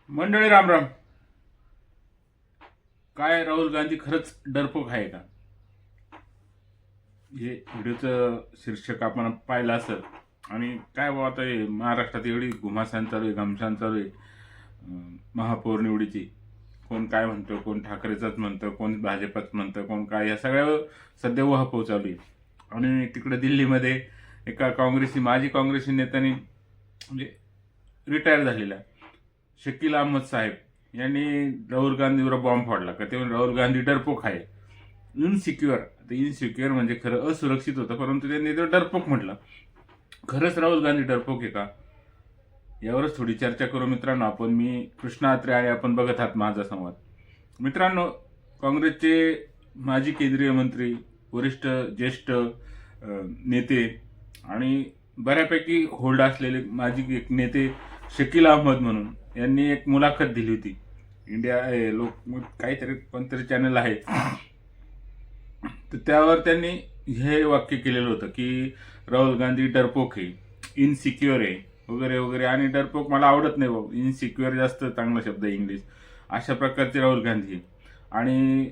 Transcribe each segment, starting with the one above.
मंडळी राम राम. काय राहुल गांधी खरंच डरपोक आहे का? हे व्हिडिओचं शीर्षक आपण पाहिलं असेल. आणि काय बाबा आता हे महाराष्ट्रात एवढी घुमासान चालू आहे, घमसान चालू आहे महापौर निवडीची. कोण काय म्हणतं, कोण ठाकरेचाच म्हणतं, कोण भाजपच म्हणतं, कोण काय, या सगळ्या सध्या उहापोह चालू आहे. आणि तिकडे दिल्लीमध्ये एका माजी काँग्रेसी नेत्याने म्हणजे रिटायर झालेला शकील अहमद साहेब यांनी राहुल गांधीवर बॉम्ब फोडला का ते राहुल गांधी डरपोक आहे, इनसिक्युअर. इनसिक्युअर म्हणजे खरं असुरक्षित होतं, परंतु त्यांनी तो डरपोक म्हटलं. खरंच राहुल गांधी डरपोक आहे का? यावरच थोडी चर्चा करू मित्रांनो आपण. मी कृष्णा अत्रे आणि आपण बघत आहात माझा संवाद. मित्रांनो, काँग्रेसचे माजी केंद्रीय मंत्री, वरिष्ठ ज्येष्ठ नेते आणि बऱ्यापैकी होल्ड असलेले माजी एक नेते शकील अहमद म्हणून यांनी एक मुलाखत दिली होती. इंडिया लोक काहीतरी कोणतरी चॅनल आहे, तर त्यावर त्यांनी हे वाक्य केलेलं होतं की राहुल गांधी डरपोक आहे, इनसिक्युअर आहे वगैरे वगैरे. आणि डरपोक मला आवडत नाही बाबा, इनसिक्युअर जास्त चांगला शब्द आहे इंग्लिश. अशा प्रकारचे राहुल गांधी आहे. आणि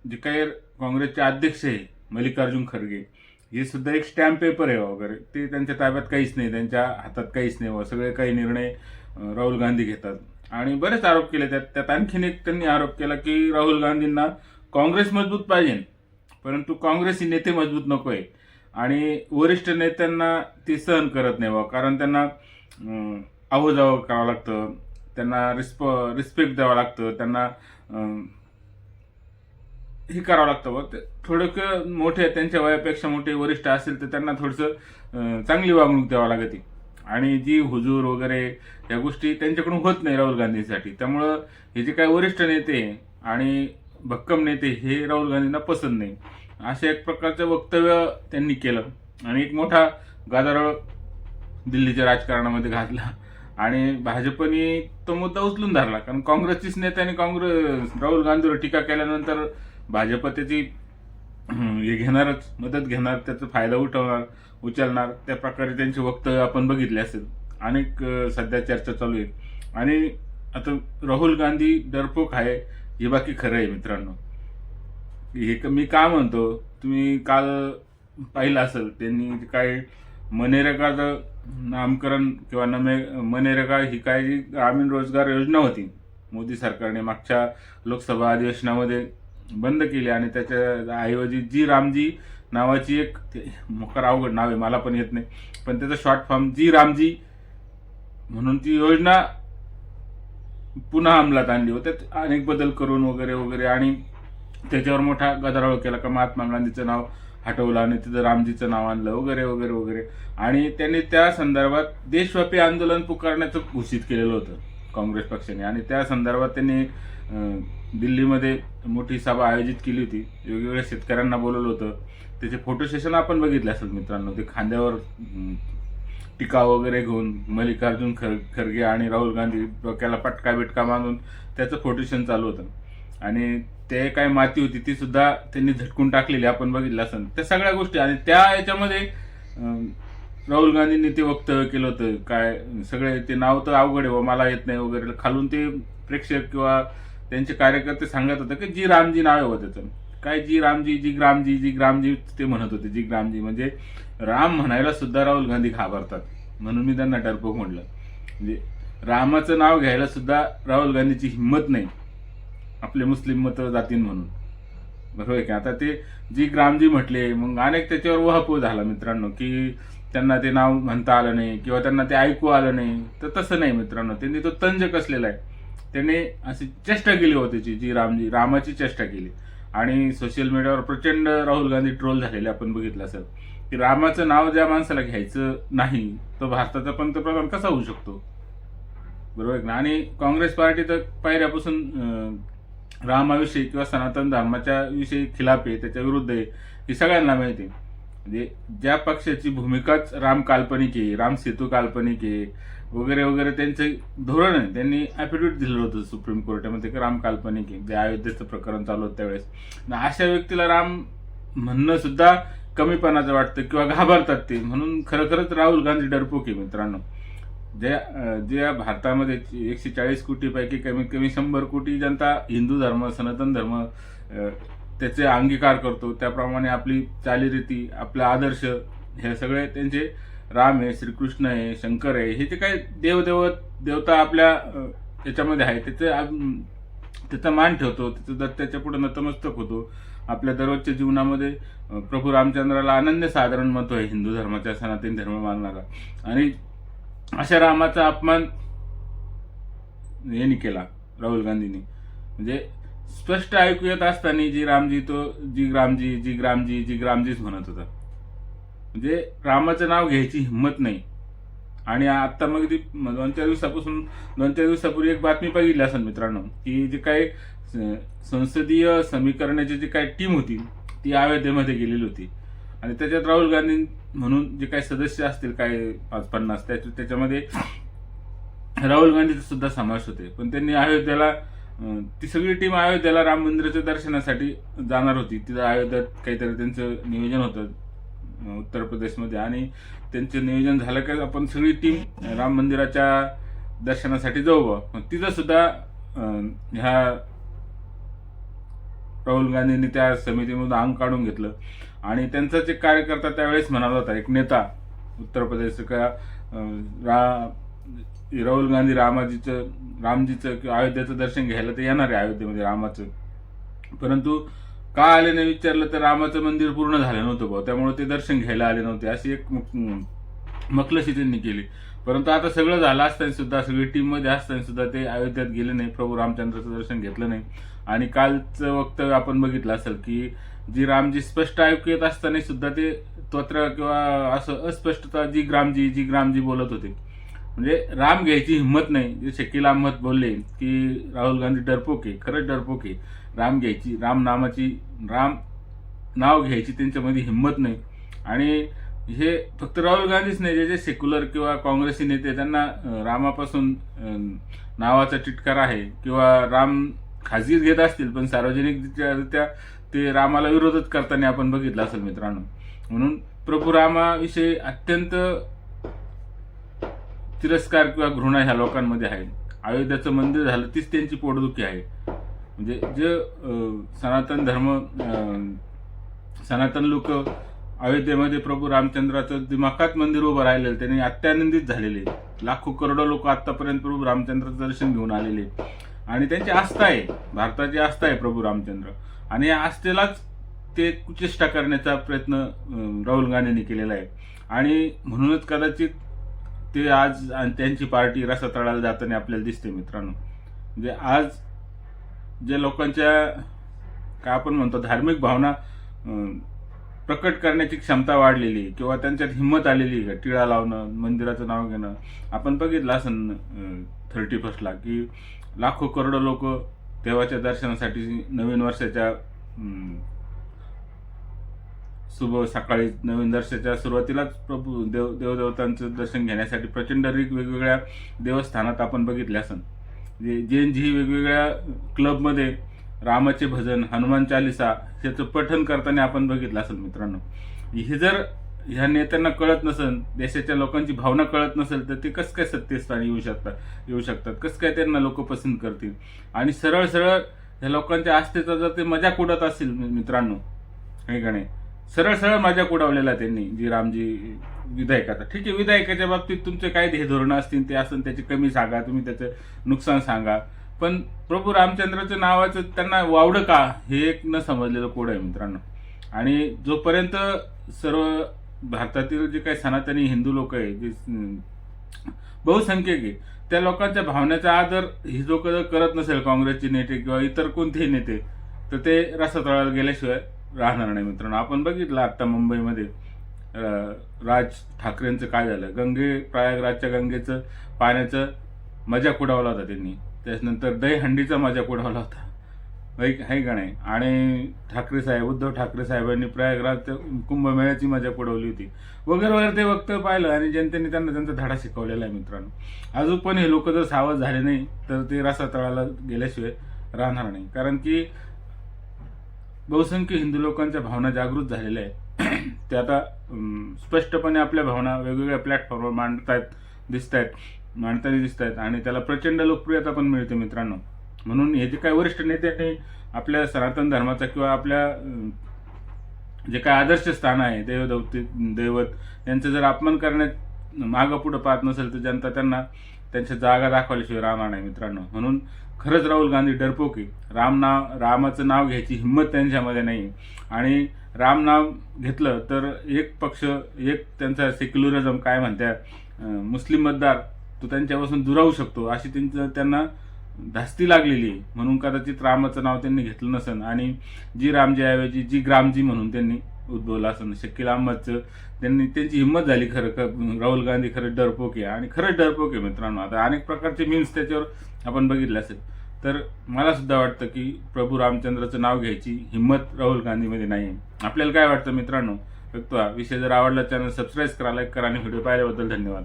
जे काही काँग्रेसचे अध्यक्ष आहे मल्लिकार्जुन खरगे, हे सुद्धा एक स्टॅम्प पेपर आहे वगैरे. ते त्यांच्या ताब्यात काहीच नाही, त्यांच्या हातात काहीच नाही. सगळे काही निर्णय राहुल गांधी घेतात. आणि बरेच आरोप केले. त्यात आणखीन एक त्यांनी आरोप केला की राहुल गांधींना काँग्रेस मजबूत पाहिजे, परंतु काँग्रेसी नेते मजबूत नको आहे. आणि वरिष्ठ नेत्यांना ते सहन करत नाही बाबा, कारण त्यांना आवाजावं करावं लागतं, त्यांना रिस्पेक्ट द्यावं लागतं, त्यांना हे करावं लागतं. ते थोडं मोठे, त्यांच्या वयापेक्षा मोठे वरिष्ठ असेल तर त्यांना थोडंसं चांगली वागणूक द्यावं लागते. आणि जी हुजूर वगैरे या गोष्टी त्यांच्याकडून होत नाही राहुल गांधींसाठी. त्यामुळं हे जे काही वरिष्ठ नेते आणि भक्कम नेते हे राहुल गांधींना पसंत नाही, अशा एक प्रकारचं वक्तव्य त्यांनी केलं. आणि एक मोठा गाजारोळ दिल्लीच्या राजकारणामध्ये घातला. आणि भाजपने तो मुद्दा उचलून धरला, कारण काँग्रेसचीच नेत्याने राहुल गांधीवर टीका केल्यानंतर भाजप त्याची हे घेणारच, मदत घेणार, त्याचा फायदा उचलणार. त्या प्रकारे त्यांचे वक्तव्य आपण बघितले असेल. अनेक सध्या चर्चा चालू आहे. आणि आता राहुल गांधी डरपोक आहे हे बाकी खरं आहे मित्रांनो. हे मी का म्हणतो, तुम्ही काल पाहिलं असेल त्यांनी काय मनरेगाचं नामकरण किंवा मनरेगा ही काय जी ग्रामीण रोजगार योजना होती, मोदी सरकारने मागच्या लोकसभा अधिवेशनामध्ये बंद केली. आणि त्याच्या ऐवजी जी रामजी नावाची एक मोकार अवघड नाव आहे, मला पण येत नाही, पण त्याचं शॉर्ट फॉर्म जी रामजी म्हणून ती योजना पुन्हा अंमलात आणली होती, अनेक बदल करून वगैरे वगैरे. आणि त्याच्यावर मोठा गदारोळ केला का महात्मा गांधीचं नाव हटवलं आणि तिथं रामजीचं नाव आणलं वगैरे वगैरे वगैरे. आणि त्यांनी त्या संदर्भात देशव्यापी आंदोलन पुकारण्याचं घोषित केलेलं होतं काँग्रेस पक्षाने. आणि त्या संदर्भात त्यांनी दिल्लीमध्ये मोठी सभा आयोजित केली होती, वेगवेगळ्या शेतकऱ्यांना बोलवलं होतं. त्याचे फोटो सेशन आपण बघितले असेल मित्रांनो. ते खांद्यावर टिका वगैरे घेऊन मल्लिकार्जुन खरगे आणि राहुल गांधी डोक्याला पटका बिटका बांधून त्याचं फोटो सेशन चालू होतं. आणि ते काय माती होती ती सुद्धा त्यांनी झटकून टाकलेली आपण बघितलं असेल. त्या सगळ्या गोष्टी. आणि त्या याच्यामध्ये राहुल गांधींनी ते वक्तव्य केलं होतं काय, सगळे ते नाव तर अवघड आहे, मला येत नाही वगैरे. खालून ते प्रेक्षक किंवा त्यांचे कार्यकर्ते सांगत होते की जी रामजी नाव आहे त्याचं. काय जी रामजी, जी ग्रामजी, जी ग्रामजी ते म्हणत होते. जी ग्रामजी म्हणजे राम म्हणायला सुद्धा राहुल गांधी घाबरतात, म्हणून मी त्यांना डरपोक म्हटलं. म्हणजे रामाचं नाव घ्यायला सुद्धा राहुल गांधीची हिंमत नाही, आपले मुस्लिम मत जातीन म्हणून. बरोबर आहे की. आता ते जी ग्रामजी म्हटले, मग अनेक त्याच्यावर उहापोह झाला मित्रांनो की त्यांना ते नाव म्हणता आलं नाही किंवा त्यांना ते ऐकू आलं नाही. तर तसं नाही मित्रांनो, त्यांनी तो तंज कसलेला आहे. त्याने अशी चेष्टा केली होती, जी रामजी, रामाची चेष्टा केली. आणि सोशल मीडियावर प्रचंड राहुल गांधी ट्रोल झालेले आपण बघितलं असेल की रामाचं नाव ज्या माणसाला घ्यायचं नाही तो भारताचा पंतप्रधान कसा होऊ शकतो, बरोबर आहे ना. आणि काँग्रेस पार्टी तर पहिल्यापासून रामाविषयी किंवा सनातन धर्माच्या विषयी खिलाफ आहे, त्याच्या विरुद्ध आहे, हे सगळ्यांना माहिती आहे. म्हणजे ज्या पक्षाची भूमिकाच राम काल्पनिक आहे, राम सेतू काल्पनिक आहे वगैरे वगैरे, त्यांचे धोरण आहे. त्यांनी ॲफिडेव्हिट दिलं होतं सुप्रीम कोर्टामध्ये की राम काल्पनिक आहे, जे अयोध्येचं प्रकरण चालू होतं त्यावेळेस. अशा व्यक्तीला राम म्हणणं सुद्धा कमीपणाचं वाटतं किंवा घाबरतात ते. म्हणून खरंच राहुल गांधी डरपोक आहे मित्रांनो. ज्या भारतामध्ये 140 कोटीपैकी कमीत कमी 100 कोटी जनता हिंदू धर्म, सनातन धर्म त्याचे अंगीकार करतो, त्याप्रमाणे आपली चालीरीती, आपले आदर्श हे सगळे त्यांचे राम आहे, श्रीकृष्ण आहे, शंकर आहे, हे जे काही देवता आपल्या याच्यामध्ये आहे त्याचा मान ठेवतो, त्याच्या पुढे नतमस्तक होतो. आपल्या दररोजच्या जीवनामध्ये प्रभू रामचंद्राला अनन्य साधारण महत्व आहे हिंदू धर्माच्या, सनातन धर्म मानणारा. आणि अशा रामाचा अपमान यांनी केला, राहुल गांधींनी. म्हणजे स्पष्ट ऐकू येत असताना जी ग्रामजीच म्हणत होता. म्हणजे रामाचं नाव घ्यायची हिंमत नाही. आणि आता मग ती 2-4 दिवसापूर्वी एक बातमी बघितली असेल मित्रांनो, की जे काही संसदीय समीकरणाची जी काही टीम होती ती अयोध्येमध्ये गेलेली होती. आणि त्याच्यात राहुल गांधी म्हणून जे काही सदस्य असतील काय 50 त्याच्यामध्ये राहुल गांधीचा सुद्धा समावेश होते. पण त्यांनी अयोध्येला, ती सगळी टीम अयोध्येला राम मंदिराच्या दर्शनासाठी जाणार होती. तिथं अयोध्येत काहीतरी त्यांचं नियोजन होतं उत्तर प्रदेशमध्ये, आणि त्यांचं नियोजन झालं की आपण सगळी टीम राम मंदिराच्या दर्शनासाठी जाऊ बा. तिथं सुद्धा ह्या राहुल गांधींनी त्या समितीमधून अंग काढून घेतलं. आणि त्यांचाच एक कार्यकर्ता त्यावेळेस म्हणाला होता, एक नेता उत्तर प्रदेश का राहुल गांधी रामजीचं किंवा अयोध्येचं दर्शन घ्यायला तर येणार आहे अयोध्येमध्ये रामाचं, परंतु का आले नाही विचारलं तर रामाचं मंदिर पूर्ण झालं नव्हतं भाऊ, त्यामुळे ते दर्शन घ्यायला आले नव्हते, अशी एक मखलशी त्यांनी केली. परंतु आता सगळं झालं असताना सुद्धा, सगळी टीम मध्ये असताना सुद्धा ते अयोध्येत गेले नाही, प्रभू रामचंद्राचं दर्शन घेतलं नाही. आणि कालचं वक्तव्य आपण बघितलं असेल की जी रामजी स्पष्ट ऐकू येत असताना सुद्धा ते तोत्र किंवा असं अस्पष्टता जी ग्रामजी बोलत होते. म्हणजे राम घ्यायची हिंमत नाही. जे शकील अहमद बोलले की राहुल गांधी डरपोक आहे, खरंच डरपोक आहे. राम नाव घ्यायची त्यांच्यामध्ये हिंमत नाही. आणि हे फक्त राहुल गांधीच नाही, जे सेक्युलर किंवा काँग्रेसी नेते त्यांना रामापासून नावाचा चिटकार आहे, किंवा राम खाजगीत घेत असतील पण सार्वजनिकरित्या ते रामाला विरोधच करताना आपण बघितलं असेल मित्रांनो. म्हणून प्रभू रामाविषयी अत्यंत तिरस्कार किंवा घृणा ह्या लोकांमध्ये आहे. अयोध्याचं मंदिर झालं तीच त्यांची पोटदुखी आहे. म्हणजे जे सनातन लोक अयोध्येमध्ये प्रभू रामचंद्राचं दिमाखात मंदिर उभं राहिलेलं, त्यांनी अत्यानंदित झालेले. लाखो करोडो लोक आतापर्यंत प्रभू रामचंद्राचं दर्शन घेऊन आलेले, आणि त्यांची आस्था आहे, भारताची आस्था आहे प्रभू रामचंद्र. आणि या आस्थेलाच ते कुचेष्टा करण्याचा प्रयत्न राहुल गांधींनी केलेला आहे. आणि म्हणूनच कदाचित ते आज त्यांची पार्टी रसातळाला जाताना आपल्याला दिसते मित्रांनो. म्हणजे आज जे लोकांच्या काय आपण म्हणतो धार्मिक भावना प्रकट करण्याची क्षमता वाढलेली, किंवा त्यांच्यात हिंमत आलेली, टिळा लावणं, मंदिराचं नाव घेणं. आपण बघितलं असं 31ला की लाखो करोडो लोक देवाच्या दर्शनासाठी नवीन वर्षाच्या सकाळी नवीन वर्षाच्या सुरुवातीलाच प्रभू देवदेवतांचं दर्शन घेण्यासाठी प्रचंड वेगवेगळ्या देवस्थानात आपण बघितले असन. जैनजी वेगवेगळ्या क्लबमध्ये रामाचे भजन, हनुमान चालिसा ह्याचं पठण करताना आपण बघितलं असेल मित्रांनो. हे जर ह्या नेत्यांना कळत नसेल, देशाच्या लोकांची भावना कळत नसेल, तर ते कसं काय सत्तेस्थानी येऊ शकतात, कसं काय त्यांना लोक पसंत करतील. आणि सरळ ह्या लोकांच्या आस्थेचा जर ते मजाक उडत असतील मित्रांनो, हे का नाही, सरळ मजाक उडवलेला त्यांनी जी रामजी विधायकाचा. ठीक आहे, विधायकाच्या बाबतीत तुमचे काय ध्येय धोरणं असतील ते असेल, त्याची कमी सांगा, तुम्ही त्याचं नुकसान सांगा, पण प्रभू रामचंद्राच्या नावाचं त्यांना वावडं का, हे एक न समजलेलं कोड आहे मित्रांनो. आणि जोपर्यंत सर्व भारतातील जे काही सनातनी हिंदू लोक आहे, जे बहुसंख्यक आहे, त्या लोकांच्या भावनेचा आदर ही जो करत नसेल काँग्रेसचे नेते किंवा इतर कोणतेही नेते, तर ते रसातळाला गेल्याशिवाय राहणार नाही मित्रांनो. आपण बघितलं आता मुंबईमध्ये राज ठाकरेंचं काय झालं, प्रयागराजच्या गंगेचं पाण्याचं मजाक उडवला होता त्यांनी, त्याच्यानंतर दहीहंडीचा मजाक उडवला होता, आहे का नाही. आणि उद्धव ठाकरे साहेबांनी प्रयागराज कुंभमेळ्याची मजाक उडवली होती वगैरे ते वक्तव्य पाहिलं, आणि जनतेने त्यांना त्यांचा धडा शिकवलेला आहे मित्रांनो. अजून पण हे लोक जर सावध झाले नाही तर ते रसातळाला गेल्याशिवाय राहणार नाही. कारण की बहुसंख्य हिंदू लोकांच्या भावना जागृत झालेल्या आहेत. ते आता स्पष्टपणे आपल्या भावना वेगवेगळ्या प्लॅटफॉर्मवर मांडतायत, दिसत आहेत. मांडताना दिसत आहेत आणि त्याला प्रचंड लोकप्रियता पण मिळते मित्रांनो. म्हणून हे जे काही वरिष्ठ नेत्यांनी आपल्या सनातन धर्माचा किंवा आपल्या जे काय आदर्श स्थान आहे दैवत यांचं जर अपमान करण्यात मागं पुढं पाहत नसेल तर जनता त्यांना त्यांच्या जागा दाखवल्याशिवाय राहणार नाही मित्रांनो. म्हणून खरंच राहुल गांधी डरपोक आहे. रामाचं नाव घ्यायची हिंमत त्यांच्यामध्ये नाही. आणि राम नाव घेतलं तर एक पक्ष, एक त्यांचा सेक्युलरिझम काय म्हणतात, मुस्लिम मतदार तो त्यांच्यापासून दुरावू शकतो अशी त्यांना धास्ती लागलेली आहे. म्हणून कदाचित रामाचं नाव त्यांनी घेतलं नसेल आणि जी रामजीऐवजी जी ग्रामजी म्हणून त्यांनी उद्भवलं असं शकील अहमदचं त्यांची हिंमत झाली. खरं राहुल गांधी खरंच डरपोक आहे आणि खरंच डरपोक आहे मित्रांनो. आता अनेक प्रकारचे मीम्स त्याच्यावर आपण बघितले असेल. तर मला सुद्धा वाटतं की प्रभू रामचंद्राचं नाव घ्यायची हिंमत राहुल गांधीमध्ये नाही आहे. आपल्याला काय वाटतं मित्रांनो? विषय जर आवडला चॅनल सबस्क्राईब करा, लाईक करा आणि व्हिडिओ पाहिल्याबद्दल धन्यवाद.